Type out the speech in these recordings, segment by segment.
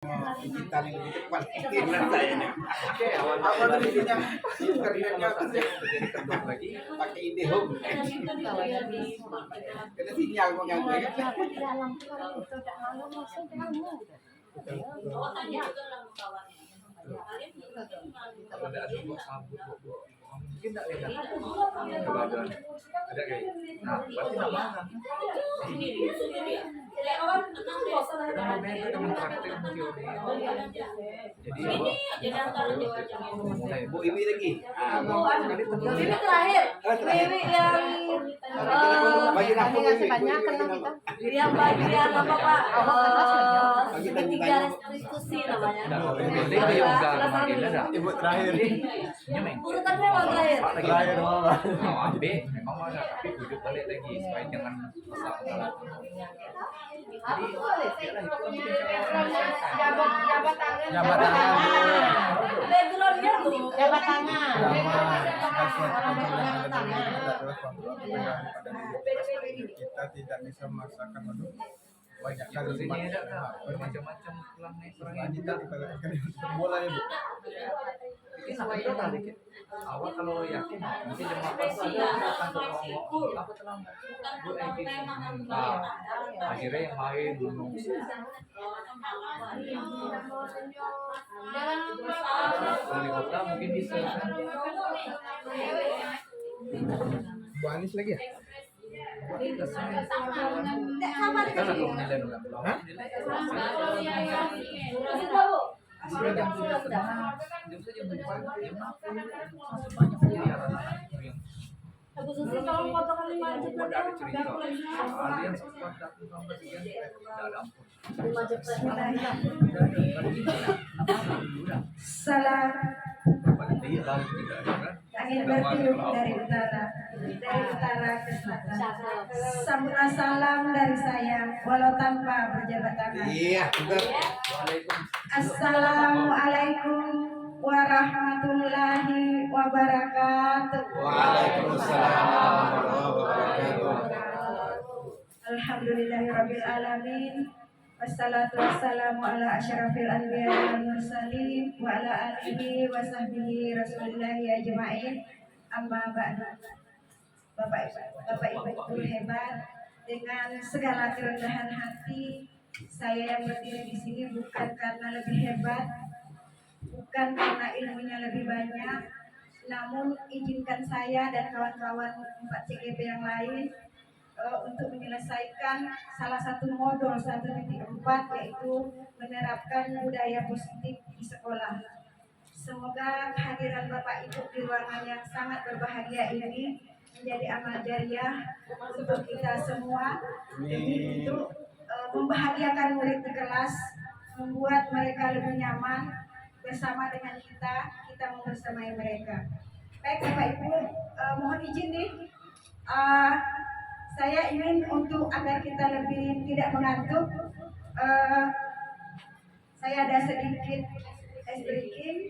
Digital yang lebih cepat keinginan saya nih. Oke, awal dari intinya internetnya jadi kedok lagi pakai IndiHome. Kita sinyal mau nyampe kan? Kalau ada sabut mungkin tak lihat kebagian ada kayak nah berarti tak makan karena beda dengan praktek teori jadi mulai Bu Iwi lagi. Ini terakhir. Ini yang Bagi dapur ini. yang bagian apa Pak? Tiga restitusi namanya. jadi yoga kemarin ada Ibu terakhir. Urutannya apa terakhir? Terakhir mama. mau ambil memang ada tapi duduk balik lagi supaya jangan masalah Jabat tangan. Backgroundnya tuh. Jabat tangan. Kita tidak bisa memaksakan untuk banyak di kali sini ada bermacam-macam pulang nih orang kita diperhatikan bola ya bu. bikin apa itu tadi awal kalau yakin mungkin jam 8 itu ada kantor ngomong apa terlambat bu yakin nah akhirnya yang main gunung kalau di kota mungkin bisa Bu Anies lagi ya? kita nggak perlu menilai dulu sudah jam 7.30 jam 7 pagi jam 6 masih banyak pilihan yang Ibu Susi kalau potongan 5 jam ada cerita kalian sempat datang ke bagian tidak ada ampun 5 jam. Salam angin bertiup dari utara ke selatan. Sambutan salam dari saya, walau tanpa berjabat tangan. Iya, betul. Assalamualaikum warahmatullahi wabarakatuh. Waalaikumsalam warahmatullahi wabarakatuh. Alhamdulillahirabbil alamin. Wassalatu wassalamu ala asyrafil anbiya wal mursalin wa ala alihi wa sahbihi rasulillahi ajma'in. Amma ba'du. Bapak Ibu hebat, dengan segala kerendahan hati saya yang berdiri di sini bukan karena lebih hebat, bukan karena ilmunya lebih banyak, namun izinkan saya dan kawan-kawan 4CGP yang lain untuk menyelesaikan salah satu modul 1.4 yaitu menerapkan budaya positif di sekolah. Semoga kehadiran Bapak Ibu di ruangan yang sangat berbahagia ini menjadi amal jariah untuk kita semua, demi untuk membahagiakan murid di kelas, membuat mereka lebih nyaman bersama dengan kita membersamai mereka. Baik Bapak Ibu, mohon izin nih. Saya ingin untuk agar kita lebih tidak mengantuk, saya ada sedikit ice breaking,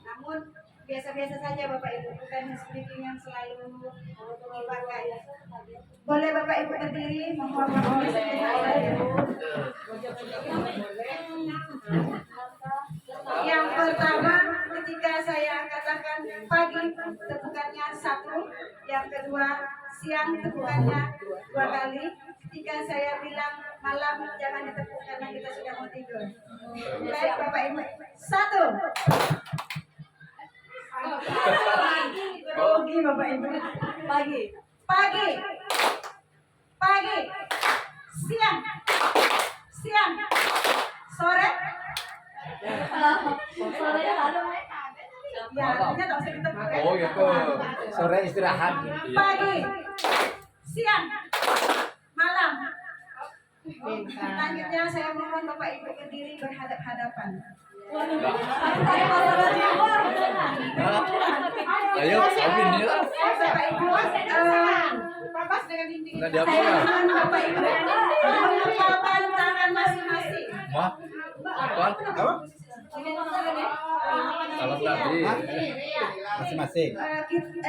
namun biasa-biasa saja Bapak Ibu, bukan ice breaking yang selalu dipakai. Boleh Bapak Ibu berdiri, mohon Yang pertama, ketika saya katakan pagi, tepukannya 1, yang kedua siang, tepukannya 2 kali. Ketika saya bilang malam, jangan ditepuk karena kita sudah mau tidur. Baik Bapak Ibu, 1. Grogi Bapak Ibu. Pagi, siang, sore. Sorenya ada. Ya, artinya tak usah ditepuk. oh gitu Sore istirahat. Pagi, siang, malam. Selanjutnya saya mohon Bapak Ibu berdiri berhadap-hadapan. Saya masalah jiwa. ayo Alvin ya Bapak Ibu, nggak diapa saya ya mohon Bapak Ibu mengepalkan tangan masing-masing. mah apa salah tadi Masing-masing.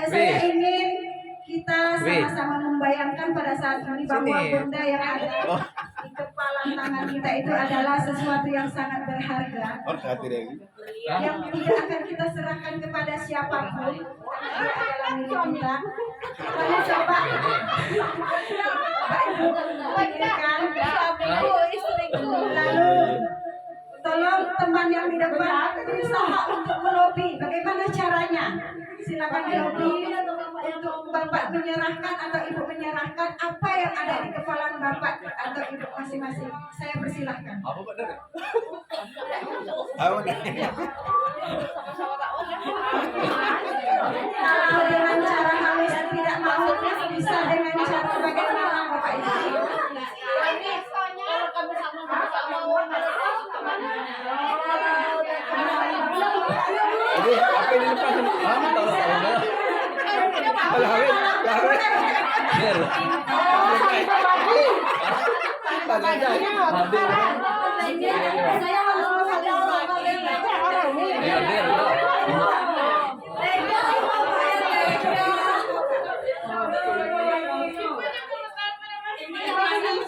Saya ingin kita sama-sama membayangkan pada saat ini bahwa Sini. benda yang ada di kepala tangan kita itu adalah sesuatu yang sangat berharga, yang tidak akan kita serahkan kepada siapapun, karena dia adalah milik kita. Makanya coba Bapak Ibu pikirkan, lalu tolong teman yang di depan berusaha untuk melobi. Bagaimana caranya? Silakan melobi untuk Bapak menyerahkan atau Ibu menyerahkan apa yang ada di kepala Bapak atau Ibu masing-masing. Saya persilahkan. Apa Pak Dar? Kalau dengan cara halus tidak mau, bisa dengan cara bagaimana Bapak Ibu? Jadi apa ini lepas ini? Kamu tahu enggak? Saya harus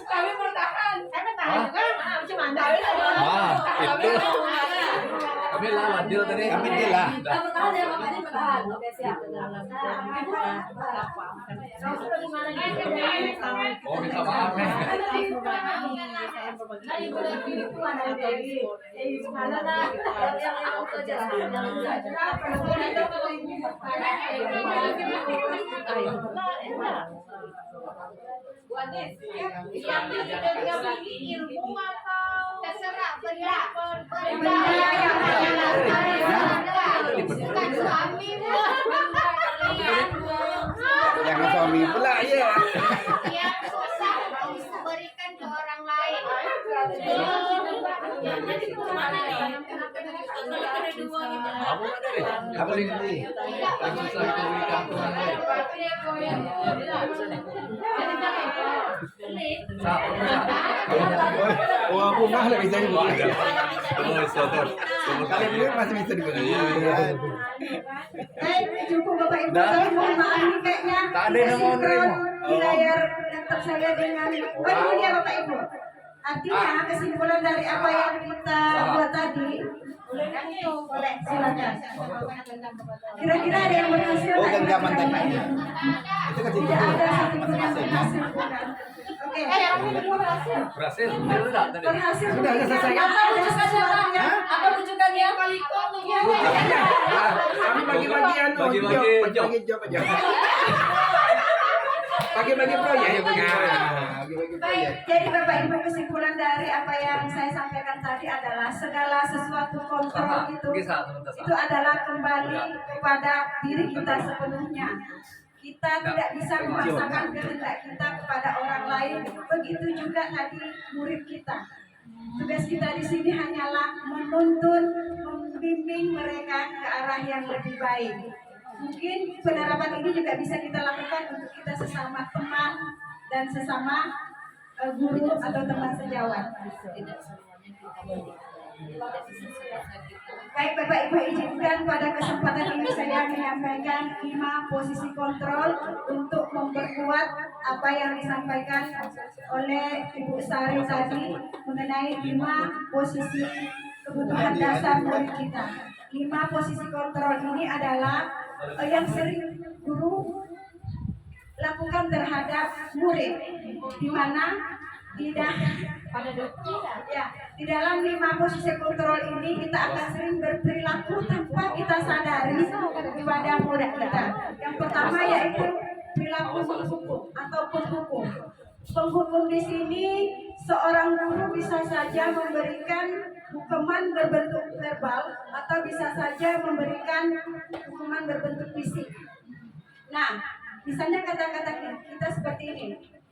Kami bertahan. Kami tahan juga. Cuma Itu. Kami lah lanjut tadi. Kami dia lah. bertahan ya makanya bertahan. Oke siap. Oh minta maaf nih. ilmu atau terserah benda bukan suami Jangan suami pula ya. yang susah berikan ke orang lain. Apa Pak Dar? Apa lagi? Yang susah itu berikan Tuhan. Oh, aku mah lebih bisa dibuat. Kalian Ini masih bisa dibuat. Cukup Bapak Ibu, saya mohon maaf nih kayaknya Tak ada yang mau sinkron nerima. di layar laptop saya dengan ini dia Bapak Ibu. Artinya kesimpulan dari apa yang kita buat tadi, boleh silakan. Kira-kira ada yang berhasil? Oh, tak? genggaman tadi. Itu kan Tidak ada satupun yang berhasil, bukan? Oke. Berhasil? Tidak tadi. Berhasil. Sudah selesai. Apa rujukannya? Apa rujukannya? Kami bagi-bagi anu, Bagi-bagi job. job aja. Bagi-bagi proyek. Bagi-bagi proyek. Jadi Bapak Ibu, kesimpulan dari apa yang saya sampaikan tadi adalah segala sesuatu kontrol itu adalah kembali kepada diri kita sepenuhnya. Kita tidak bisa memaksakan kehendak kita kepada orang lain. Begitu juga tadi murid kita. Tugas kita di sini hanyalah menuntun, membimbing mereka ke arah yang lebih baik. Mungkin penerapan ini juga bisa kita lakukan untuk kita sesama teman dan sesama guru atau teman sejawat. Baik Bapak Ibu, izinkan pada kesempatan ini saya menyampaikan 5 posisi kontrol untuk memperkuat apa yang disampaikan oleh Ibu Sari tadi mengenai 5 posisi kebutuhan dasar murid kita. 5 posisi kontrol ini adalah yang sering guru lakukan terhadap murid, di mana di dalam 5 posisi kontrol ini kita akan sering berperilaku tanpa kita sadari kepada murid kita. Yang pertama yaitu perilaku menghukum atau penghukum. Penghukum di sini seorang guru bisa saja memberikan hukuman berbentuk verbal atau bisa saja memberikan hukuman berbentuk fisik. Nah, misalnya kata-kata kita seperti ini,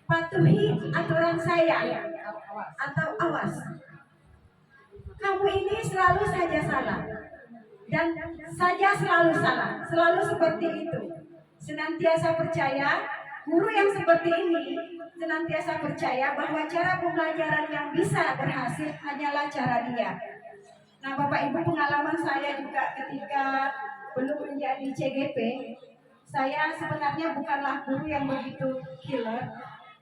patuhi aturan saya atau awas. Kamu ini selalu saja salah dan saja selalu salah, selalu seperti itu. Senantiasa percaya, guru yang seperti ini senantiasa percaya bahwa cara pembelajaran yang bisa berhasil hanyalah cara dia. Nah Bapak Ibu, pengalaman saya juga ketika belum menjadi CGP, saya sebenarnya bukanlah guru yang begitu killer,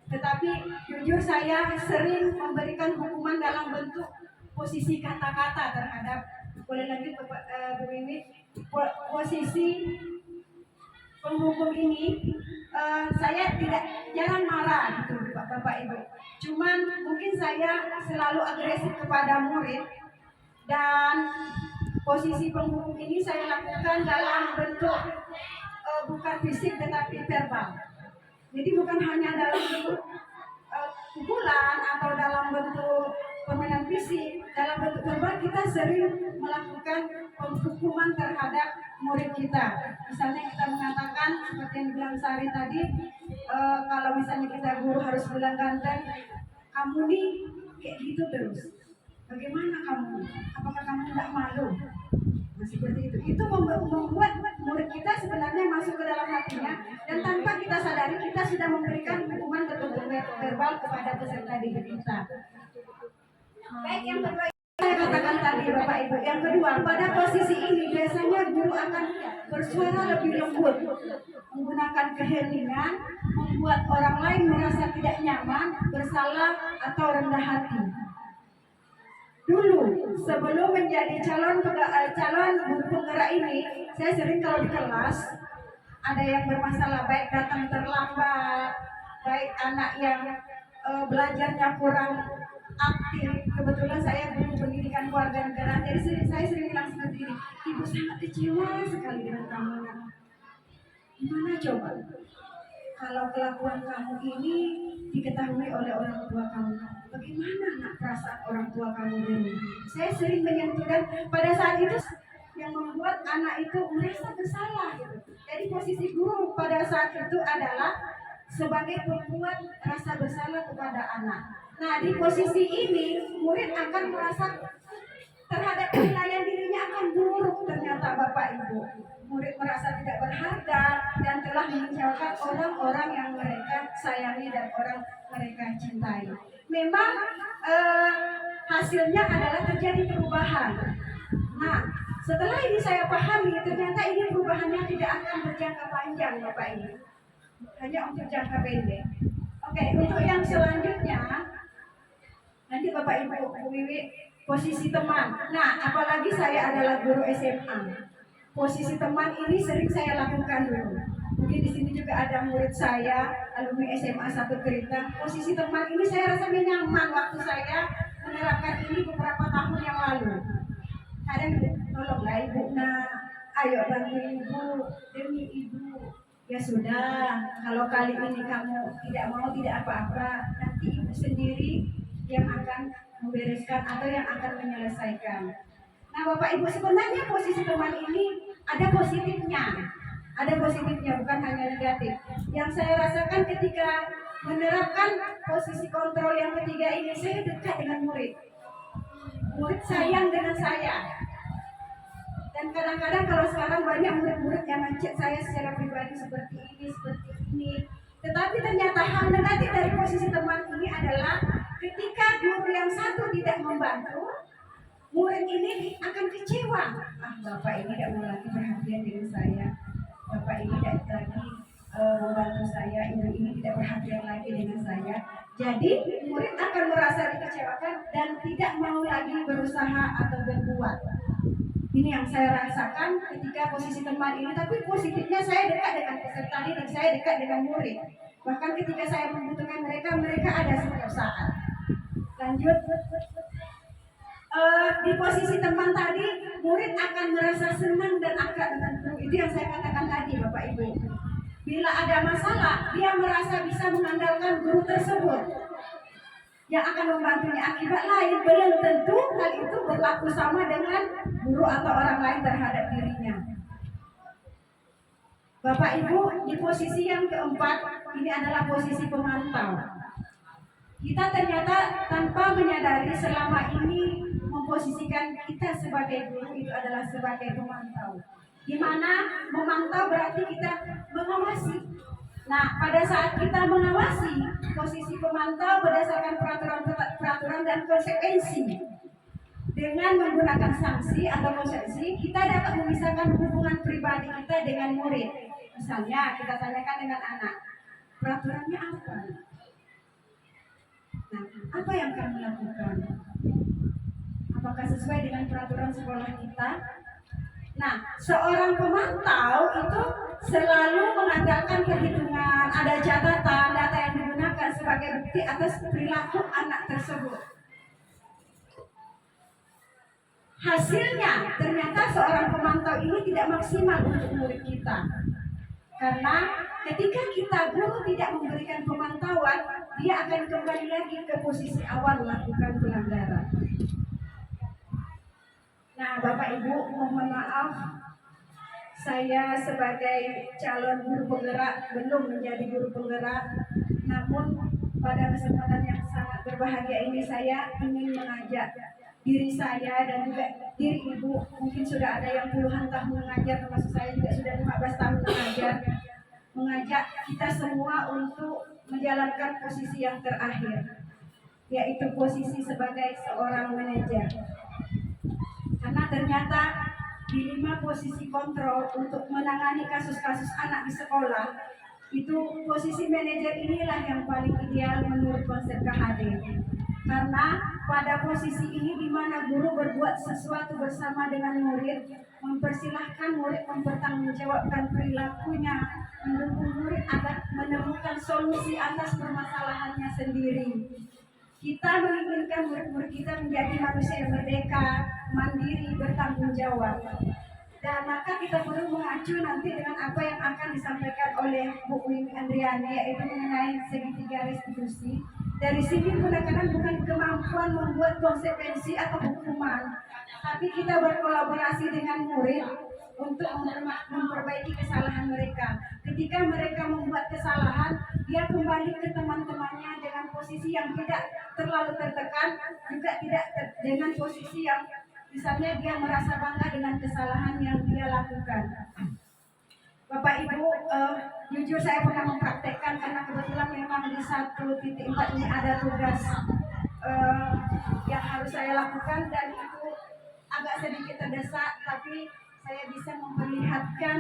Tetapi jujur saya sering memberikan hukuman dalam bentuk posisi kata-kata terhadap, boleh lagi Bu Wiwi, posisi penghukum ini. Saya tidak, jangan marah gitu Bapak Ibu. Cuman mungkin saya selalu agresif kepada murid, dan posisi penghukum ini saya lakukan dalam bentuk bukan fisik tetapi verbal. Jadi bukan hanya dalam bentuk pukulan atau dalam bentuk permainan fisik, dalam bentuk verbal kita sering melakukan penghukuman terhadap murid kita. Misalnya kita mengatakan seperti yang bilang Sari tadi, kalau misalnya kita guru harus bilang ganteng, kamu nih kayak gitu terus. Bagaimana kamu? Apakah kamu tidak malu? Nah, seperti itu. Itu membuat murid kita sebenarnya masuk ke dalam hatinya, dan tanpa kita sadari kita sudah memberikan hukuman berbentuk verbal kepada peserta didik kita. Baik, yang kedua saya katakan tadi Bapak Ibu. Yang kedua, pada posisi ini biasanya guru akan bersuara lebih lembut, menggunakan keheningan, membuat orang lain merasa tidak nyaman, bersalah atau rendah hati. Dulu sebelum menjadi calon guru penggerak ini, saya sering kalau di kelas ada yang bermasalah, baik datang terlambat, baik anak yang belajarnya kurang aktif. Kebetulan saya guru pendidikan keluarga negara, jadi saya sering bilang seperti ini, ibu sangat kecewa sekali dengan kamu. Gimana coba kalau kelakuan kamu ini diketahui oleh orang tua kamu, bagaimana nak perasaan orang tua kamu ini? Saya sering menyentuh, dan pada saat itu yang membuat anak itu merasa bersalah gitu. Jadi posisi guru pada saat itu adalah sebagai pembuat rasa bersalah kepada anak. Nah, di posisi ini murid akan merasa terhadap penilaian dirinya akan buruk ternyata Bapak Ibu. Murid merasa tidak berharga dan telah mengecewakan orang-orang yang mereka sayangi dan orang mereka cintai. Memang hasilnya adalah terjadi perubahan. Nah, setelah ini saya pahami ternyata ini perubahannya tidak akan berjangka panjang Bapak Ibu, hanya untuk jangka pendek. Oke, untuk yang selanjutnya nanti Bapak Ibu Bu Wiwi, posisi teman. Nah, apalagi saya adalah guru SMA. Posisi teman ini sering saya lakukan dulu. Mungkin di sini juga ada murid saya, alumni SMA 1 Kerita. Posisi teman ini saya rasa nyaman waktu saya menerapkan ini beberapa tahun yang lalu. Kadang tolonglah ibu, ayo bantu ibu, demi ibu. Ya sudah, kalau kali ini kamu tidak mau, tidak apa-apa, nanti ibu sendiri yang akan membereskan atau yang akan menyelesaikan. Nah Bapak Ibu, sebenarnya posisi teman ini ada positifnya, bukan hanya negatif. Yang saya rasakan ketika menerapkan posisi kontrol yang ketiga ini, saya dekat dengan murid. Murid sayang dengan saya. Dan kadang-kadang kalau sekarang banyak murid-murid yang ngecek saya secara pribadi seperti ini. Tetapi ternyata hal negatif dari posisi teman ini adalah ketika guru yang satu tidak membantu, murid ini akan kecewa. Bapak ini tidak mau lagi perhatian dengan saya. Bapak ini tidak lagi membantu saya. Ibu ini tidak perhatian lagi dengan saya. Jadi murid akan merasa dikecewakan dan tidak mau lagi berusaha atau berbuat. Ini yang saya rasakan ketika posisi teman ini. Tapi positifnya saya dekat dengan peserta didik, saya dekat dengan murid. Bahkan ketika saya membutuhkan mereka, mereka ada setiap saat. Lanjut. Di posisi teman tadi, murid akan merasa senang dan akrab dengan guru. Itu yang saya katakan tadi Bapak Ibu. Bila ada masalah, dia merasa bisa mengandalkan guru tersebut yang akan membantunya. Akibat lain belum tentu hal itu berlaku sama dengan guru atau orang lain terhadap dirinya. Bapak Ibu, di posisi yang keempat, ini adalah posisi pemantau. Kita ternyata tanpa menyadari selama ini memposisikan kita sebagai guru itu adalah sebagai pemantau. Di mana memantau berarti kita mengawasi. Nah, pada saat kita mengawasi, posisi pemantau berdasarkan peraturan dan konsekuensi. Dengan menggunakan sanksi atau konsekuensi, kita dapat memisahkan hubungan pribadi kita dengan murid. Misalnya, kita tanyakan dengan anak, peraturannya apa? Nah, apa yang kami lakukan? Apakah sesuai dengan peraturan sekolah kita? Nah, seorang pemantau itu selalu mengandalkan perhitungan, ada catatan, data yang digunakan sebagai bukti atas perilaku anak tersebut. Hasilnya, ternyata seorang pemantau ini tidak maksimal untuk murid kita. Karena ketika kita guru tidak memberikan pemantauan, dia akan kembali lagi ke posisi awal melakukan pelanggaran. Nah, Bapak Ibu, mohon maaf, saya sebagai calon guru penggerak belum menjadi guru penggerak. Namun pada kesempatan yang sangat berbahagia ini saya ingin mengajak diri saya dan juga diri Ibu, mungkin sudah ada yang puluhan tahun mengajar, termasuk saya juga sudah 15 tahun mengajar, mengajak kita semua untuk menjalankan posisi yang terakhir, yaitu posisi sebagai seorang manajer. Karena ternyata di 5 posisi kontrol untuk menangani kasus-kasus anak di sekolah, itu posisi manajer inilah yang paling ideal menurut konsep KHD. Karena pada posisi ini di mana guru berbuat sesuatu bersama dengan murid, mempersilahkan murid mempertanggungjawabkan perilakunya, mendukung murid agar menemukan solusi atas permasalahannya sendiri. Kita menginginkan murid-murid kita menjadi manusia yang merdeka, mandiri, bertanggung jawab. Dan maka kita perlu mengacu nanti dengan apa yang akan disampaikan oleh Bu Wimi Andriani, yaitu mengenai segitiga restitusi. Dari sini penekanan bukan kemampuan membuat konsekuensi atau hukuman, tapi kita berkolaborasi dengan murid untuk memperbaiki kesalahan mereka. Ketika mereka membuat kesalahan, dia kembali ke teman-temannya dengan posisi yang tidak terlalu tertekan, juga tidak dengan posisi yang misalnya dia merasa bangga dengan kesalahan yang dia lakukan. Bapak Ibu, jujur saya pernah mempraktekkan karena kebetulan memang di 1.4 ini ada tugas yang harus saya lakukan, dan itu agak sedikit terdesak, tapi saya bisa memperlihatkan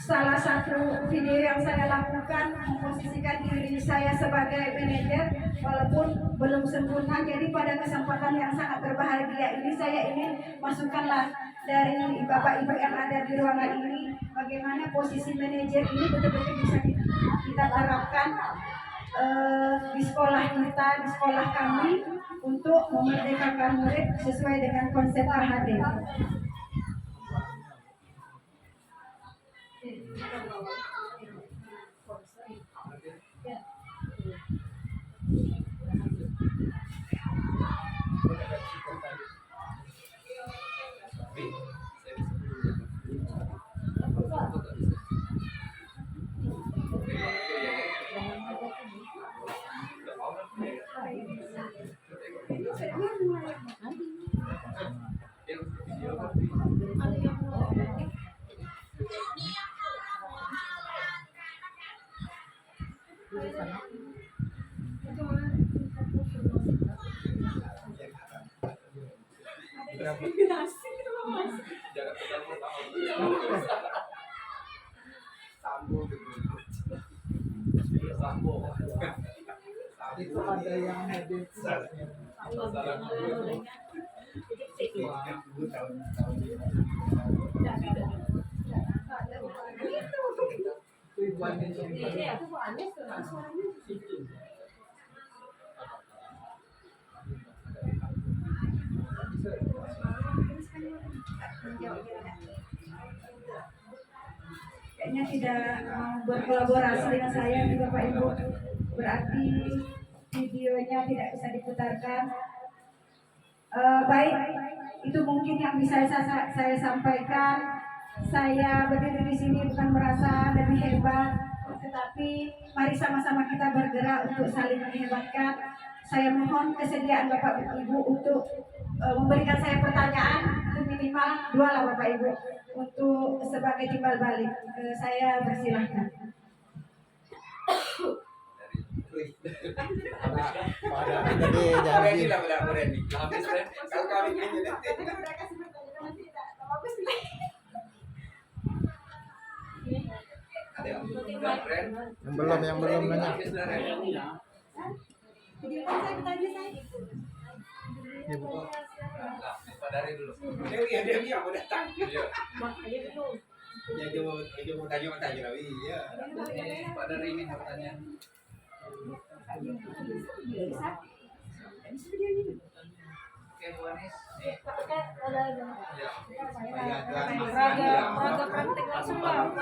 salah satu video yang saya lakukan memposisikan diri saya sebagai manajer walaupun belum sempurna. Jadi pada kesempatan yang sangat berbahagia ini saya ingin masukkanlah dari Bapak Ibu yang ada di ruangan ini bagaimana posisi manajer ini betul-betul bisa kita terapkan di sekolah kita, di sekolah kami untuk memerdekakan murid sesuai dengan konsep KHD. Itu ada yang edit. Kayaknya tidak berkolaborasi dengan saya nih Bapak Ibu, berarti videonya tidak bisa diputarkan. Baik, itu mungkin yang bisa saya sampaikan. Saya berdiri di sini bukan merasa lebih hebat, tetapi mari sama-sama kita bergerak untuk saling menghebatkan. Saya mohon kesediaan Bapak Ibu untuk memberikan saya pertanyaan, untuk minimal 2 lah Bapak Ibu, untuk sebagai timbal balik. Saya persilahkan. Udah, Ren. Yang belum nanya. Oke, sudah, Ren. Video kan saya bertanya saya. Ibu. Nah, Pak Dari dulu. Dewi yang mau datang. Iya. Ya dia mau tanya Rawi. Ya. Ini Pak Dari ini pertanyaan. Oke, Bu Anis. Nih. Ya. Raga praktek langsung Pak.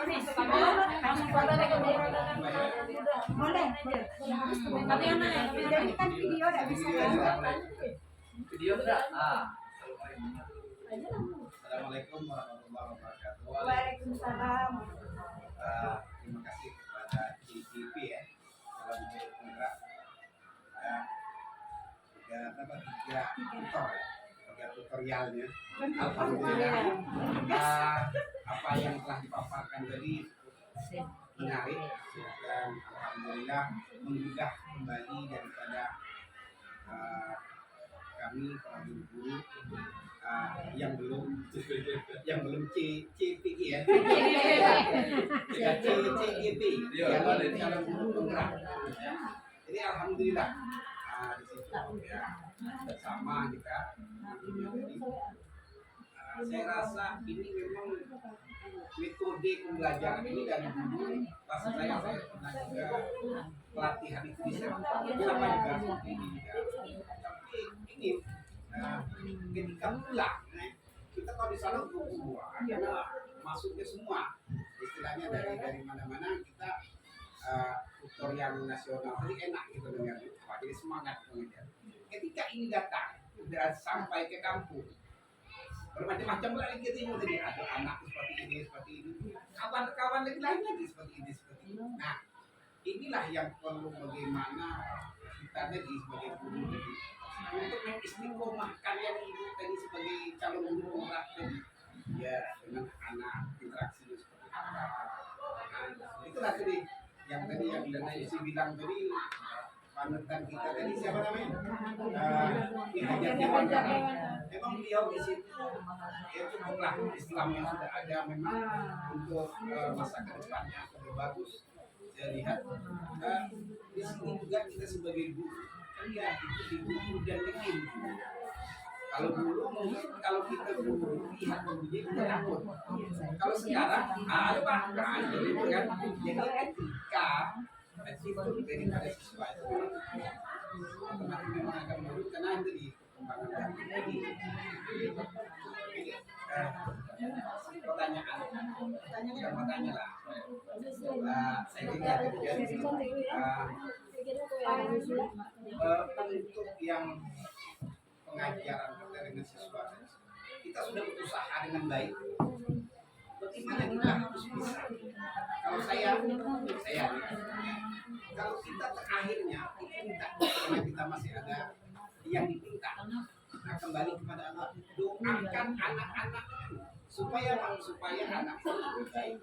Langsung Pak dari Boleh. Tapi yang mana? Jadi kan video tidak bisa kan? Video enggak? Ah. Assalamualaikum warahmatullahi wabarakatuh. Waalaikumsalam. Terima kasih kepada CCP ya dalam menggerak tiga tutorialnya. Alhamdulillah apa yang telah dipaparkan tadi menarik dan alhamdulillah menggugah kembali daripada kami para guru-guru yang belum CPG ya. CGP yang ada dalam guru penggerak. Jadi alhamdulillah di situ ya bersama kita. Saya rasa ini memang metode pembelajaran ini dari dulu pas saya pernah juga pelatihan itu di sana sama juga seperti ini juga. Tapi ini ketika pulang kita kalau di sana untuk semua karena masuknya semua istilahnya dari mana-mana kita tutorial nasional ini enak gitu dengar jadi semangat mengajar. Ketika ini datang sudah sampai ke kampung bermacam-macam lagi kita tadi ada anak seperti ini kawan-kawan lainnya seperti ini. Nah inilah yang perlu bagaimana kita tadi sebagai guru tadi untuk mengistiqomahkan yang ibu tadi sebagai calon guru penggerak tadi ya dengan anak interaksi seperti apa. Nah itulah tadi yang si bilang tadi panutan kita tadi siapa namanya? Ki Hajar Dewantara. Memang beliau di situ ya cukuplah Islam yang sudah ada memang untuk masa ke depannya lebih bagus. Saya lihat di sini juga kita sebagai guru ya itu di guru dan di ilmu. Kalau dulu mungkin kalau kita guru lihat begini kita takut. Kalau sekarang ada Pak, jadi kan jadi etika itu daripada siswa itu otomatis memang akan menurut karena itu di perkembangan tadi. Pertanyaan lah. Saya kira untuk yang pengajaran kita dengan siswa kita sudah berusaha dengan baik. Bagaimana kita harus bisa? Kalau saya kalau kita terakhirnya kita karena kita masih ada yang dipinta. Nah kembali kepada Allah, doakan anak-anak supaya anak itu lebih baik.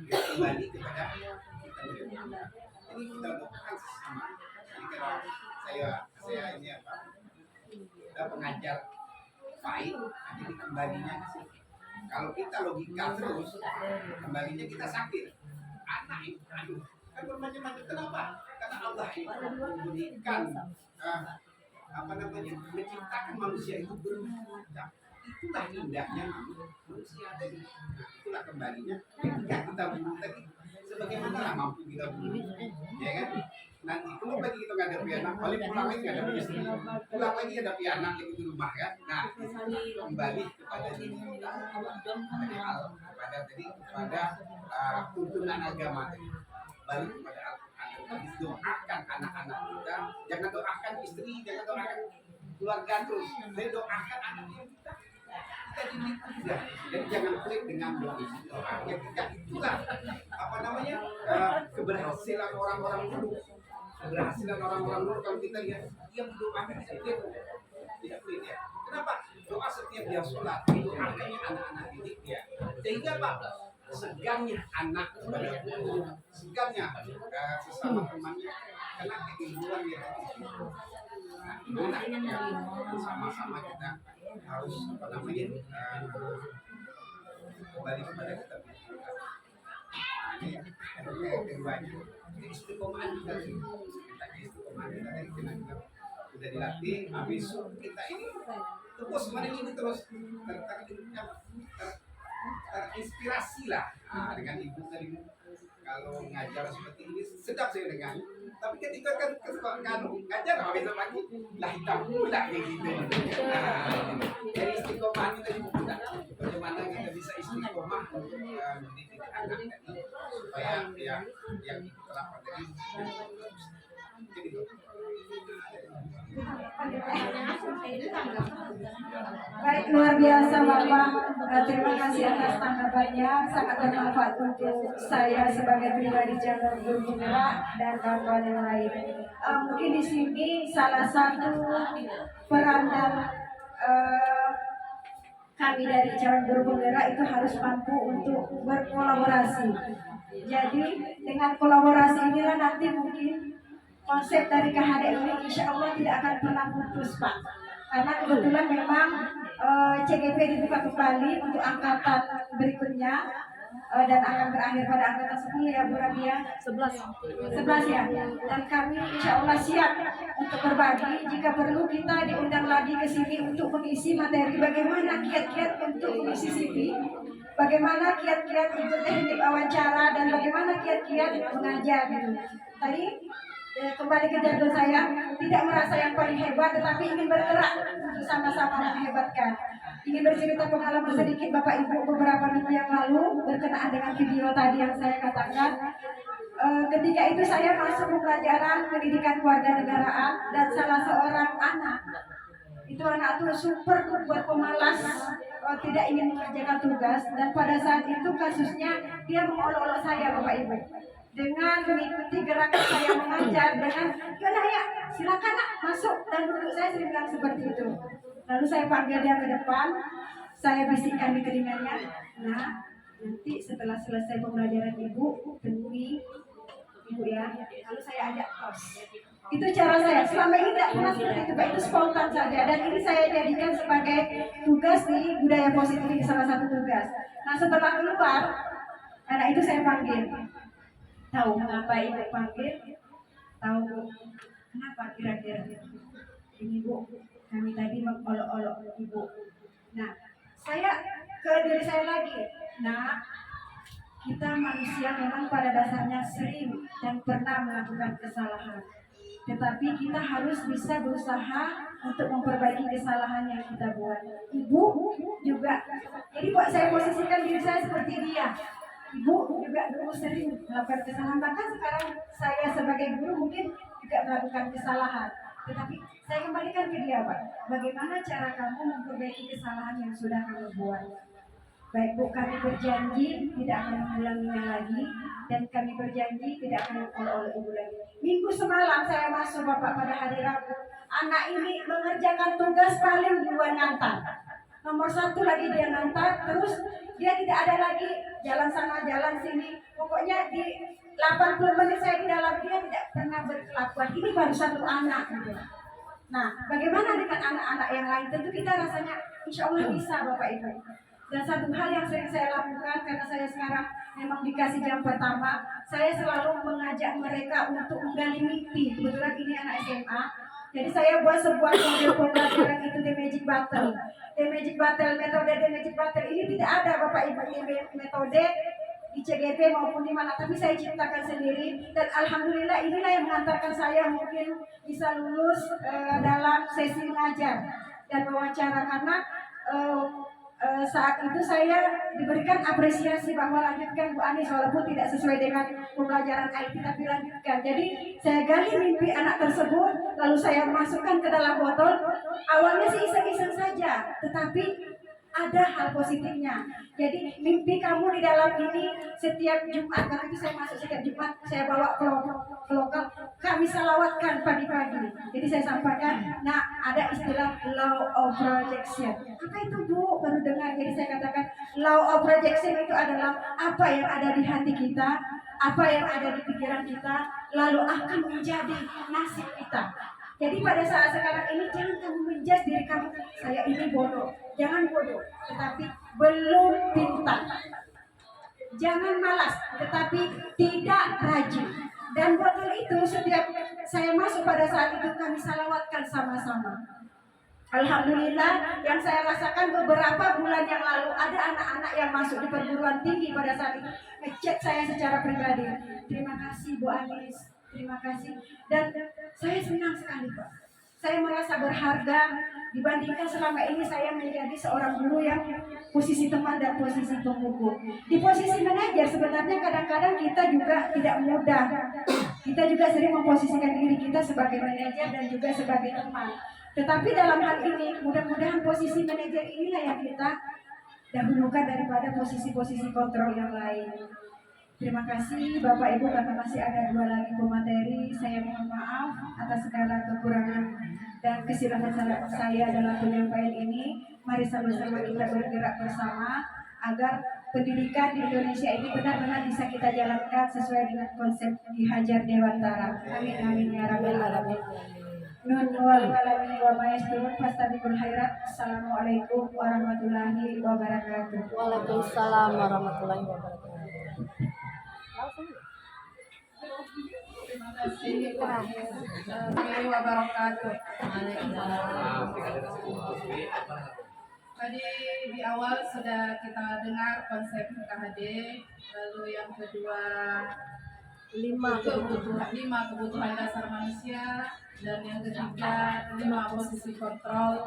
Kembali kepada kita berdoa. Jadi kita doakan sesama. Jadi kalau saya ini apa? Kita pengajar baik, jadi kembalinya ke sini. Kalau kita logika terus, kembalinya kita sakit. Anak itu, aduh, kan bermacam-macam. Kenapa? Karena Allah itu memberikan menciptakan manusia itu bermacam. Itulah indahnya manusia tadi. Itulah kembalinya. Ketika kita bunuh tadi, sebagaimana mampu kita bunuh, ya kan? Nanti kalau lagi kita ngadapi anak, balik pulang lagi ngadapi istri, pulang lagi ngadapi anak yang di rumah kan. Nah, kembali kepada diri kita, kepada tuntunan agama tadi, balik kepada Al-Quran. Doakan anak-anak kita, jangan doakan istri, jangan doakan keluarga terus, tapi doakan anak kita. Kita dididik dan jangan klik dengan doa. Ya kita itulah apa namanya keberhasilan orang-orang dulu. Keberhasilan orang-orang dulu kalau kita lihat dia mendoakan setiap tidak klik ya. Kenapa? Doa setiap dia sholat doakannya anak-anak didiknya. Sehingga apa? Segannya anak kepada guru, segannya sesama temannya karena keilmuan dia. Nah, itulah yang sama-sama kita harus apa namanya kembali kepada kita. Nah, ini keduanya. Jadi istiqomahan kita sih. Kita istiqomahan kita dari kita juga sudah dilatih. Habis kita ini terus ini terus terinspirasi lah dengan ibu tadi. Kalau ngajar seperti ini sedap saya dengar. Tapi ketika kan ngajar habis pagi lah hitam pula kayak gitu. Dari istiqomah kita juga bagaimana kita bisa istiqomah untuk mendidik anak tadi supaya yang terapkan tadi jadi Baik, luar biasa Bapak. Terima kasih atas tanggapannya, sangat bermanfaat untuk saya sebagai pribadi jalur guru penggerak dan kawan-kawan yang lain. Mungkin di sini salah satu peran dan kami dari calon guru penggerak itu harus mampu untuk berkolaborasi. Jadi dengan kolaborasi inilah nanti mungkin konsep dari KHD ini insya Allah tidak akan pernah putus Pak. Karena kebetulan memang CGP dibuka kembali untuk angkatan berikutnya dan akan berakhir pada angkatan 10 ya Bu Rabia? 11 ya. Dan kami insya Allah siap untuk berbagi. Jika perlu kita diundang lagi ke sini untuk mengisi materi bagaimana kiat-kiat untuk mengisi CV, bagaimana kiat-kiat untuk teknik wawancara dan bagaimana kiat-kiat mengajar gitu. Tadi kembali ke jargon saya, tidak merasa yang paling hebat tetapi ingin bergerak untuk sama-sama menghebatkan. Ingin bercerita pengalaman sedikit Bapak Ibu beberapa minggu yang lalu berkenaan dengan video tadi yang saya katakan. Ketika itu saya masuk pelajaran pendidikan kewarganegaraan dan salah seorang anak itu anak tuh super buat pemalas, tidak ingin mengerjakan tugas, dan pada saat itu kasusnya dia mengolok-olok saya Bapak Ibu dengan mengikuti gerakan saya mengajar dengan ya silakan nak masuk dan duduk. Saya bilang seperti itu. Lalu saya panggil dia ke depan, saya bisikkan di telinganya, nah nanti setelah selesai pembelajaran ibu temui ibu ya. Lalu saya ajak kos. Itu cara saya. Selama ini tidak pernah seperti itu, Pak. Itu spontan saja. Dan ini saya jadikan sebagai tugas di budaya positif, ini salah satu tugas. Nah setelah keluar, anak itu saya panggil. Tahu mengapa ibu panggil? Tahu kenapa kira-kira? Ini Bu, kami tadi mengolok-olok ibu. Nah, saya ke diri saya lagi. Nah, kita manusia memang pada dasarnya sering dan pernah melakukan kesalahan. Tetapi kita harus bisa berusaha untuk memperbaiki kesalahan yang kita buat. Ibu juga. Jadi buat saya posisikan diri saya seperti dia. Ibu juga dulu sering melakukan kesalahan, bahkan sekarang saya sebagai guru mungkin juga melakukan kesalahan. Tetapi saya kembalikan ke dia, Pak. Bagaimana cara kamu memperbaiki kesalahan yang sudah kamu buat? Baik Bu, kami berjanji tidak akan mengulanginya lagi, dan kami berjanji tidak akan oleh ibu lagi. Minggu semalam saya masuk Bapak pada hari Rabu. Anak ini mengerjakan tugas paling duluan ngantar. Nomor 1 lagi dia ngantar, terus dia tidak ada lagi jalan sana jalan sini. Pokoknya di 80 menit saya di dalam, dia tidak pernah berkelakuan. Ini baru 1 anak gitu. Nah, bagaimana dengan anak-anak yang lain? Tentu kita rasanya insya Allah bisa Bapak Ibu. Dan satu hal yang sering saya lakukan, karena saya sekarang memang dikasih jam pertama, saya selalu mengajak mereka untuk menggali mimpi. Kebetulan ini anak SMA. Jadi saya buat sebuah model pembelajaran itu The Magic Battle. The Magic Battle, metode The Magic Battle ini tidak ada Bapak Ibu metode di CGP maupun di mana, tapi saya ciptakan sendiri, dan alhamdulillah inilah yang mengantarkan saya mungkin bisa lulus dalam sesi mengajar dan wawancara, karena saat itu saya diberikan apresiasi bahwa lanjutkan Bu Anis walaupun tidak sesuai dengan pembelajaran IT, tapi lanjutkan. Jadi saya gali mimpi anak tersebut, lalu saya masukkan ke dalam botol. Awalnya sih iseng-iseng saja, tetapi ada hal positifnya. Jadi mimpi kamu di dalam ini setiap Jumat, karena itu saya masuk setiap Jumat, saya bawa ke lokal, kami salawatkan pagi-pagi. Jadi saya sampaikan, nah ada istilah law of projection. Apa itu Bu? Baru dengar. Jadi saya katakan law of projection itu adalah apa yang ada di hati kita, apa yang ada di pikiran kita, lalu akan menjadi nasib kita. Jadi pada saat sekarang ini jangan kamu menjudge diri kamu, saya ini bodoh. Jangan bodoh, tetapi belum pintar. Jangan malas, tetapi tidak rajin. Dan botol itu setiap saya masuk pada saat itu kami salawatkan sama-sama. Alhamdulillah, yang saya rasakan beberapa bulan yang lalu ada anak-anak yang masuk di perguruan tinggi pada saat itu ngechat saya secara pribadi. Terima kasih Bu Anis, terima kasih. Dan saya senang sekali Pak. Saya merasa berharga dibandingkan selama ini saya menjadi seorang guru yang posisi teman dan posisi pembuku. Di posisi manajer sebenarnya kadang-kadang kita juga tidak mudah. Kita juga sering memposisikan diri kita sebagai manajer dan juga sebagai teman. Tetapi dalam hal ini mudah-mudahan posisi manajer inilah yang kita dahulukan daripada posisi-posisi kontrol yang lain. Terima kasih Bapak Ibu, karena masih ada 2 lagi pemateri. Saya mohon maaf atas segala kekurangan dan kesilapan saya dalam penyampaian ini. Mari sama-sama kita bergerak bersama agar pendidikan di Indonesia ini benar-benar bisa kita jalankan sesuai dengan konsep Ki Hajar Dewantara. Amin amin ya rabbal alamin. Nun wal walami wa maestun fastabiqul khairat. Assalamualaikum warahmatullahi wabarakatuh. Waalaikumsalam warahmatullahi wabarakatuh. Terima kasih warahmatullahi wabarakatuh. Tadi di awal sudah kita dengar konsep KHD, lalu yang kedua 5 kebutuhan dasar manusia, dan yang ketiga 5 posisi kontrol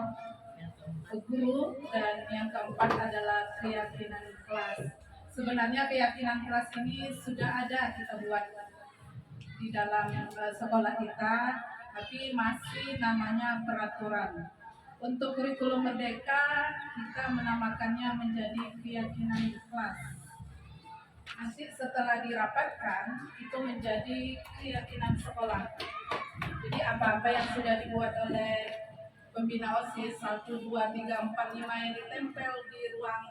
guru, dan yang keempat adalah keyakinan kelas. Sebenarnya keyakinan kelas ini sudah ada kita buat di dalam sekolah kita, tapi masih namanya peraturan. Untuk kurikulum merdeka kita menamakannya menjadi keyakinan kelas. Nanti setelah dirapatkan itu menjadi keyakinan sekolah. Jadi apa-apa yang sudah dibuat oleh pembina OSIS 1, 2, 3, 4, 5 yang ditempel di ruang